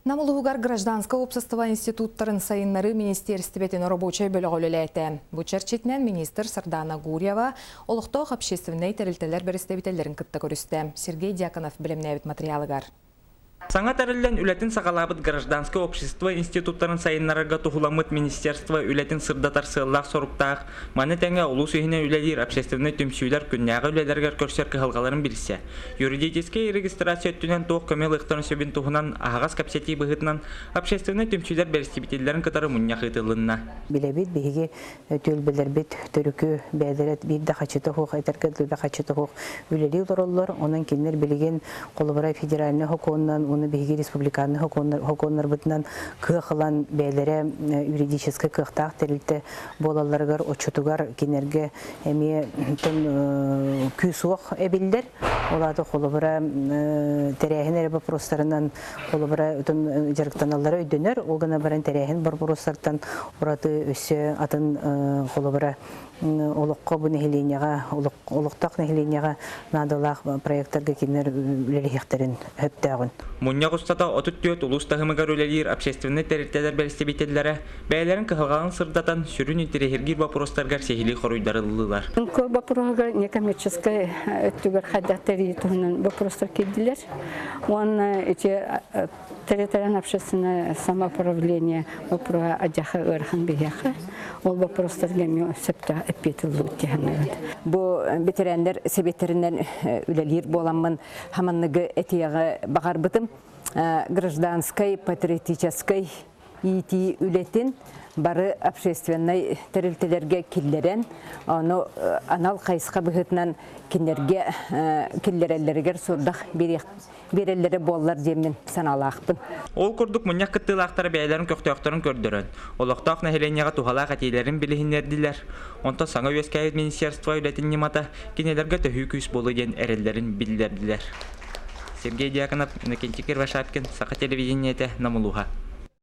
Намылугар гражданское общество институттарын сайыннары министерстветин рабочий бөлігіліләйті. Бұ черчетінен министр Сардана Гурьева олықтоқ общественный тәрілтелер бірістебетелерін кітті көрісті. Сергей Дьяконов білімнәвіт материалыгар. Саңа тәрілден үләтін сағалабыт гражданское общество институттарын сайынларыға тұхуламыт министерство үләтін сырдатар сыллақ соруқтақ, маны тәңе ұлу сүйіне үләлер общественный түмсүйлер күнняғы үләлергер көрсер кығылғаларын білсе. Юридический регистрация өттінен тоқ көмел ұқтарын сөбін тұхынан ағас капсети бұғытынан общественный түмсүйлер бәрістебетелерін кытары мұнняқ ұтылынна. Билебит биһиги төлбелербит төрүкү бәдерет бир дахачыты хук айтаркы дахачыты хук үлели улороллор онун кинер билеген колубара федеральный хоконнан уну биһиги республиканы хоконнар бытынан кыхылан бәдере юридический кыхтак терилте болаларгар очутугар кинерге эми тон күсук эбиллер оларды колубара терехин вопростарынан колубара тон жарыктаналары өйдөнөр олгана баран терехин бар вопростардан ураты өсө атын колубара олоққа бұны хеленеға, олықтақ нәхеленеға надалақ проекттарға кенер үлелехтерін өптәғын. Мұння құстата отыт түйет ұлыстағымығар үлелер общественный тәріттелер бәлістебетелері бәйлерін кығылғалын сырдатан сүрін интерехергер вопростарғар сехили қоруйдарылылар. Көп вопросқа некоммерческая өттігер қаддаттары етуінен вопростар келділер. Он территориальное общественное самоуправление вопроса адяха ырхан бияха. Ол вопростарга мен септа эпетилди тегенен. Бу ветерандар себеттеринен үлелер боламын хаманныгы этияга багарбытым гражданской патриотической ити үлетин бары общественный терилтелерге киллерен аны анал кайска быгытынан кинерге киллереллергер сурдах береллери боллар демин саналаакпын. Ол курдук муньяк кыттылаактар бәйләрен көктөктөрүн көрдөрөн. Олоктак нәһеленияга тухалак атейлерин билихинердилер. Онта саңа өскәйет министерство үлетин немата кинелерге төһү күс болу ден эреллерин билдердилер. Сергей Дьяконов, Иннокентий Кирвашапкин, Саха телевидениете, Намылуга.